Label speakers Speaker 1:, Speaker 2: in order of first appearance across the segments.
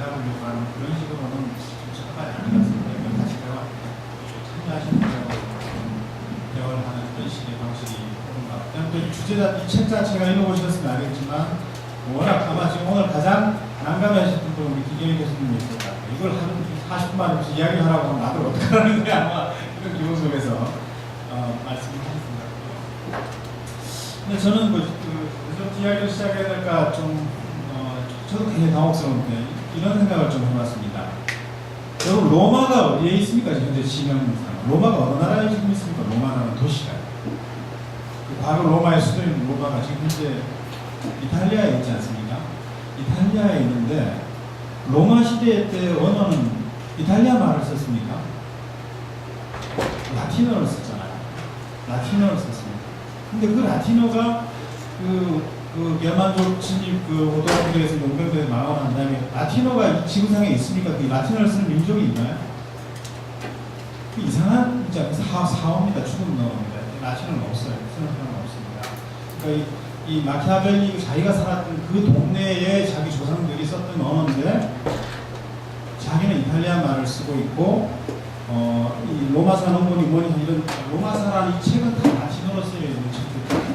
Speaker 1: 대답하려고 하는 그런 식으로는 적합하지 않은 것 같습니다. 다시 참여하시는 분하고 대화를 하는 그런 식의 방식이 그런가. 또 주제자, 이 책 자체가 읽어보셨으면 알겠지만 워낙 아마 지금 오늘 가장 난감해하셨던 분은 우리 기경희 교수님이 있을 것 같아요. 이걸 한 40분만 없이 이야기하라고 하면 나도 어떡하라는 게 아마 이런 기분 속에서 말씀을 하셨습니다. 근데 저는 그 이야기를 시작해야 될까 저도 굉장히 당혹스러운데 이런 생각을 좀 해봤습니다. 여러분 로마가 어디에 있습니까? 현재 지명상 로마가 어느 나라에 지금 있습니까? 로마라는 도시가 그 과거 로마의 수도인 로마가 지금 현재 이탈리아에 있지 않습니까? 이탈리아에 있는데 로마 시대 때 언어는 이탈리아 말을 썼습니까? 라틴어를 썼잖아요. 라틴어를 썼습니다. 근데 그 라틴어가 그 게르만족 침입 오도락들에서 용병들에 망하고 난 다음에 라틴어가 이 지구상에 있습니까? 그 라틴어를 쓰는 민족이 있나요? 그 이상한 사어입니다. 죽은 언어입니다. 라틴어는 없어요. 쓰는 사람은 없습니다. 그러니까 이 마키아벨리 자기가 살았던 그 동네에 자기 조상들이 썼던 언어인데 자기는 이탈리아 말을 쓰고 있고 이 로마사 논문이 뭐니 이런 로마사라는 이 책은 다 라틴어로 쓰여 있는 책들.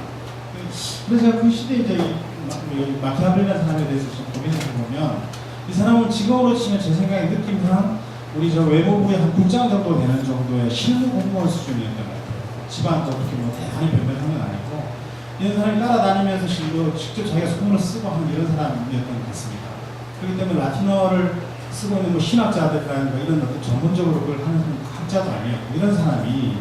Speaker 1: 그래서 제가 그 시대에 이제 이 마키아벨리라는 사람에 대해서 좀 고민해 보면 이 사람을 직업으로 치면 제 생각에 느낌상 우리 저 외무부의 한 국장 정도 되는 정도의 실무 공무원 수준이었던 것 같아요. 집안도 어떻게 뭐 대단히 변변한 건 아니고 이런 사람이 따라다니면서 직접 자기가 손으로 쓰고 하는 이런 사람이었던 것 같습니다. 그렇기 때문에 라틴어를 쓰고 있는 뭐 신학자들이라든가 이런 어떤 전문적으로 그걸 하는 학자도 아니었고 이런 사람이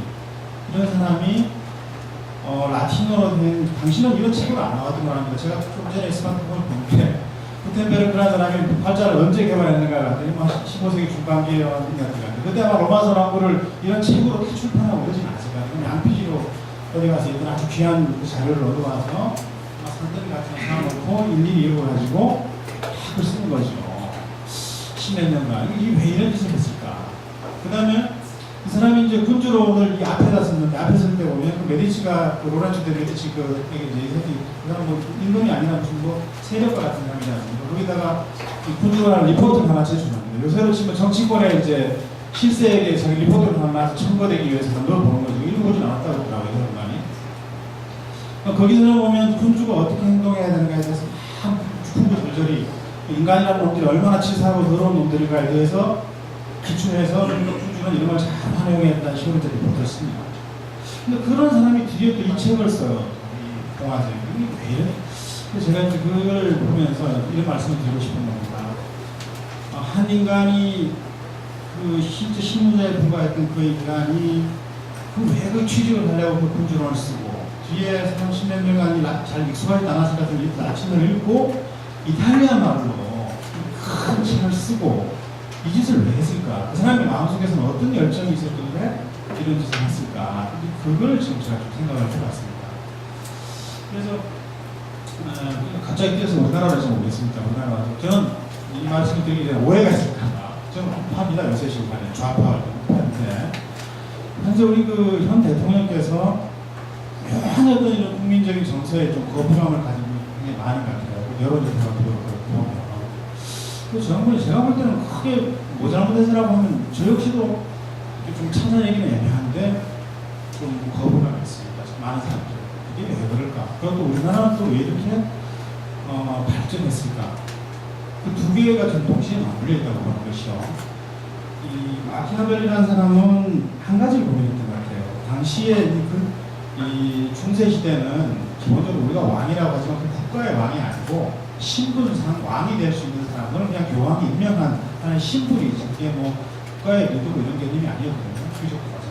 Speaker 1: 라틴어로 된 당신은 이런 책으로 안 나왔던 거랍니다. 제가 좀 전에 스마트폰을 보는데 구텐베르크라는 사람이 팔자를 언제 개발했는가 했더니 15세기 중반기에 왔는 것 같아요. 그때 아마 로마서 랑구를 이런 책으로 출판하고 그러진 않았을 거예요. 그냥 양피지로 어디 가서 이런 아주 귀한 그 자료를 얻어와서 산더미 같은 거 사놓고 일일이 읽어가지고 글 쓰는 거죠. 10몇 년간. 이게 왜 이런 짓을 했을까? 그 다음에 이 사람이 이제 군주로 오늘 이 앞에다 썼는데 앞에 쓸 때 보면 그 메디치가 그 로렌조 데 메디치 그 사람 뭐 임금이 아니라 무슨 뭐 세력가 같은 사람이지 않습니까? 거기다가 이 군주가 리포트를 하나 제출합니다. 요새로 치면 정치권에 이제 실세에게 자기 리포트를 하나 첨거되기 위해서 널 보는 거죠. 이런 거지 않았다고 하더라고요, 이 사람이. 거기서 보면 군주가 어떻게 행동해야 되는가에 대해서 한 군주절절히 인간이라는 놈들이 얼마나 치사하고 더러운 놈들일까에 대해서 기출해서 군주는 이런 걸 잘 활용해야 한다는 식으로 리포트를 씁니다. 근데 그런 사람이 드디어 또 이 책을 써요. 이 동화책. 이게 왜 이래? 그래서 제가 이제 그걸 보면서 이런 말씀을 드리고 싶은 겁니다. 한 인간이 그 실제 실무자에 불과했던 그 인간이 왜 그 취직을 하려고 그 군주론을 쓰고 뒤에 30몇 년간이 잘 익숙하지 않았을 것 같은 라틴어를 읽고 이탈리아 말로 큰 책을 쓰고 이 짓을 왜 했을까? 그 사람의 마음속에서는 어떤 열정이 있었길래 이런 짓을 했을까? 그걸 지금 제가 좀 생각을 해봤습니다. 그래서 갑자기 뛰어서 우리나라로 좀 오겠습니다. 우리나라 저는 이 말씀을 드리기 전에 오해가 있을까봐 저는 우파입니다. 요새 시간에 좌파 우파인데 현재 우리 그 현 대통령께서 묘한 어떤 이런 국민적인 정서에 좀 거부감을 가지고 굉장히 많은 것 같아요. 여론조사가 그렇고 그 정부는 제가 볼 때는 크게 뭐 잘못했으라고 하면 저 역시도 좀 찾아내기는 애매한데 좀 거부감이 있습니다. 많은 사람들. 이게 왜 그럴까? 그것도 우리나라는 또 왜 이렇게 발전했을까? 그 두 개가 좀 동시에 맞물려 있다고 보는 것이요. 이 마키아벨리라는 사람은 한 가지를 고민했던 것 같아요. 당시에 이 중세 시대는 기본적으로 우리가 왕이라고 하지만 그 국가의 왕이 아니고 신분상 왕이 될 수 있는 사람은 그냥 교황이 임명한 하는 신분이지. 그게 뭐 국가의 리더고 이런 개념이 아니었거든요.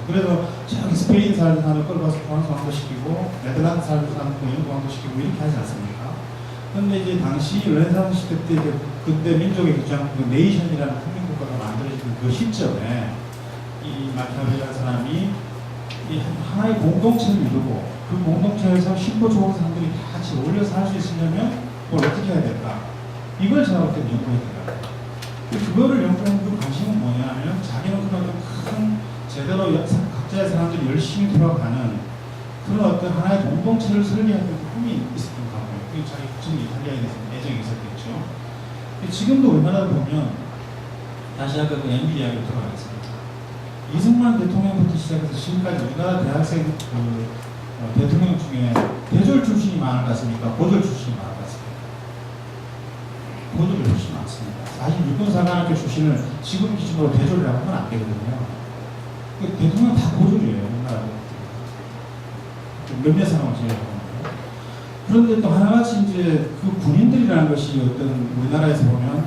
Speaker 1: 그래서 저기 스페인 사는 사람을 끌어가서 교황도 시키고 네덜란드 사는 사람을 교황도 시키고 이렇게 하지 않습니까? 그런데 이제 당시 르네상스 시대 때 이제 그때 민족의 주장 그 네이션이라는 국민국가가 만들어지는 그 시점에 이 마키아벨리라는 사람이 이 하나의 공동체를 이루고 그 공동체에서 신분 좋은 사람들이 다 같이 어울려서 할 수 있으려면 뭘 어떻게 해야 될까? 이걸 제가 그때 연구해야 될까? 그거를 연구한 그 관심은 뭐냐면 자기는 그런 큰 제대로 각자의 사람들이 열심히 돌아가는 그런 어떤 하나의 공동체를 설계하는 그 꿈이 있었던 것 같고요. 그게 자기 국적인 이탈리아에 대해서 애정이 있었겠죠. 지금도 우리나라를 보면 다시 아까 그 MB 이야기로 돌아가겠습니다. 이승만 대통령부터 시작해서 지금까지 우리나라 대학생 대통령 중에 대졸 출신이 많을 것 같습니까? 고졸 출신이 많을 것 같습니다. 고졸이 훨씬 많습니다. 사실 육군사관학교 출신을 지금 기준으로 대졸이라고 하면 안 되거든요. 대통령 다 고졸이에요. 우리나라 몇몇 상황을 제외하고. 그런데 또 하나같이 이제 그 군인들이라는 것이 어떤 우리나라에서 보면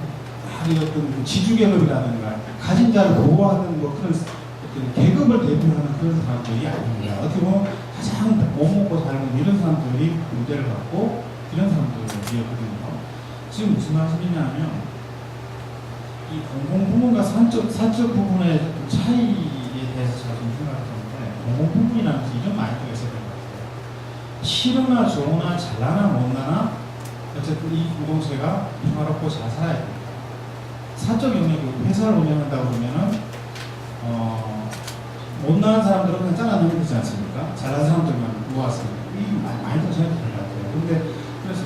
Speaker 1: 어떤 지주계급이라든가 가진 자를 보호하는 뭐 그런 어떤 계급을 대표하는 그런 사람들이 아닙니다. 어떻게 보면 가장 못 먹고 살는 이런 사람들이 문제를 갖고 이런 사람들이었거든요. 지금 무슨 말씀이냐면 이 공공부문과 사적 부분의 차이에 대해서 제가 좀 생각하는데 공공부문이라는 것이 이런 마인드가 있어야 될 것 같아요. 싫으나 좋으나 잘나나 못나나 어쨌든 이 공동체가 평화롭고 잘 살아야 됩니다. 사적 영역으로 회사를 운영한다고 그러면은 못나는 사람들은 그냥 잘라내면 되지 않습니까? 잘난 사람들만 모아서 이 마인드가 전혀 다른 것 같아요. 근데 그래서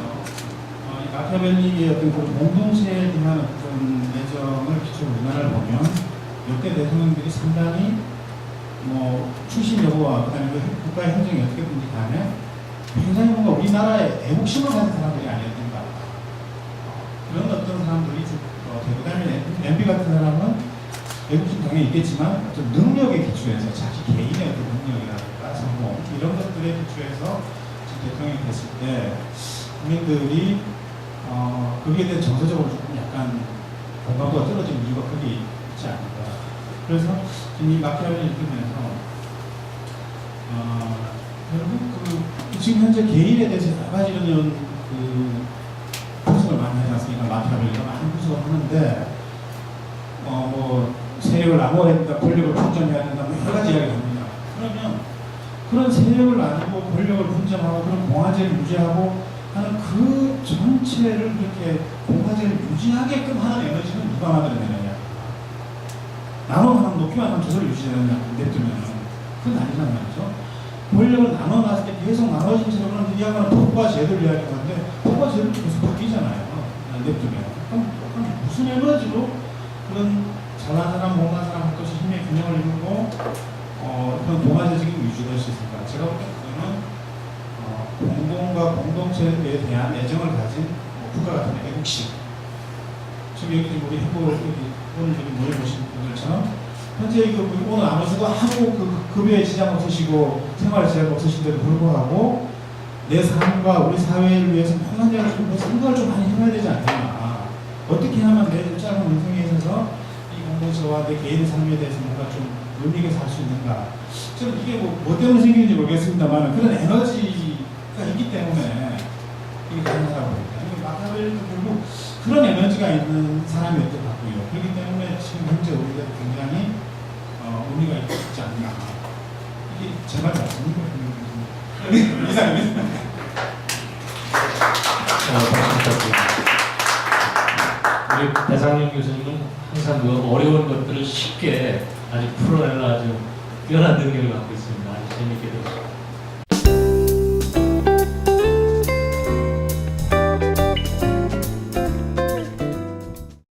Speaker 1: 이 마키아벨리의 어떤 그 공동체에 대한 어떤 애정을 기초로 우리나라를 보면 역대 대통령들이 상당히 뭐 출신 여부와 그다음에 국가의 행정이 어떻게 된지 간에 굉장히 뭔가 우리나라의 애국심을 가진 사람들이 아니었던가. 그런 어떤 사람들이 그다음에 MB 같은 사람은 애국심 당연히 있겠지만 좀 능력에 기초해서 자기 개인의 어떤 능력이라든가 성공 이런 것들에 기초해서 대통령이 됐을 때 국민들이 거기에 대한 정서적으로 조금 약간 공감도가 떨어지는 이유가 크게 있지 않을까. 그래서 이 마키아벨리 읽으면서 결국 지금 현재 개인에 대해서 여러 가지 이런 분석을 많이 하지 않습니까? 마키아벨리가 많은 분석을 하는데 뭐 세력을 나눠야 된다, 권력을 분점해야 된다, 뭐 여러 가지 이야기가 됩니다. 그러면 그런 세력을 나누고 권력을 분점하고 그런 공화제를 유지하고 하는 그 전체를 그렇게 공화제를 유지하게끔 하는 에너지는 누가 만들어내느냐. 나눠가는 높이만 하면 저절로 유지되느냐, 냅두면은. 그건 아니란 말이죠. 권력을 나눠놨을 때 계속 나눠진 세력은 이야기하는 법과 제도를 이야기하는데 법과 제도도 계속 바뀌잖아요. 냅두면. 그럼 무슨 에너지로 그런 잘난 사람, 못난 사람 할 것이 힘의 균형을 이루고 그런 동아제적인 유지될 수 있을까? 제가 볼 때 그거는 공동과 공동체에 대한 애정을 가진 국가 같은 애국심. 지금 여기 우리 오늘 여기 모여보신 분들처럼 현재 오늘 아무서도 아무 급여에 지장 없으시고 생활 지장 없으신데도 불구하고 내 삶과 우리 사회를 위해서 평안하게 좀 생각을 좀 많이 해봐야 되지 않겠나. 어떻게 하면 내 짧은 인생에 있어서 이 공동체와 내 개인의 삶에 대해서 뭔가 좀 의미 있게 살 수 있는가. 저는 이게 뭐 때문에 생기는지 모르겠습니다만 그런 에너지가 있기 때문에 이게 가능하다고 봅니다. 마키아벨리도 결국 그런 에너지가 있는 사람이었던 것 같고요. 그렇기 때문에 지금 현재 우리가 굉장히 의미가 있지 않나. 이게 제 말 맞습니까? 이상입니다.
Speaker 2: 우리 배상용 교수님은 항상 그 어려운 것들을 쉽게 아주 풀어내는 아주 뛰어난 능력을 갖고 있습니다. 아주 재밌게 들었습니다.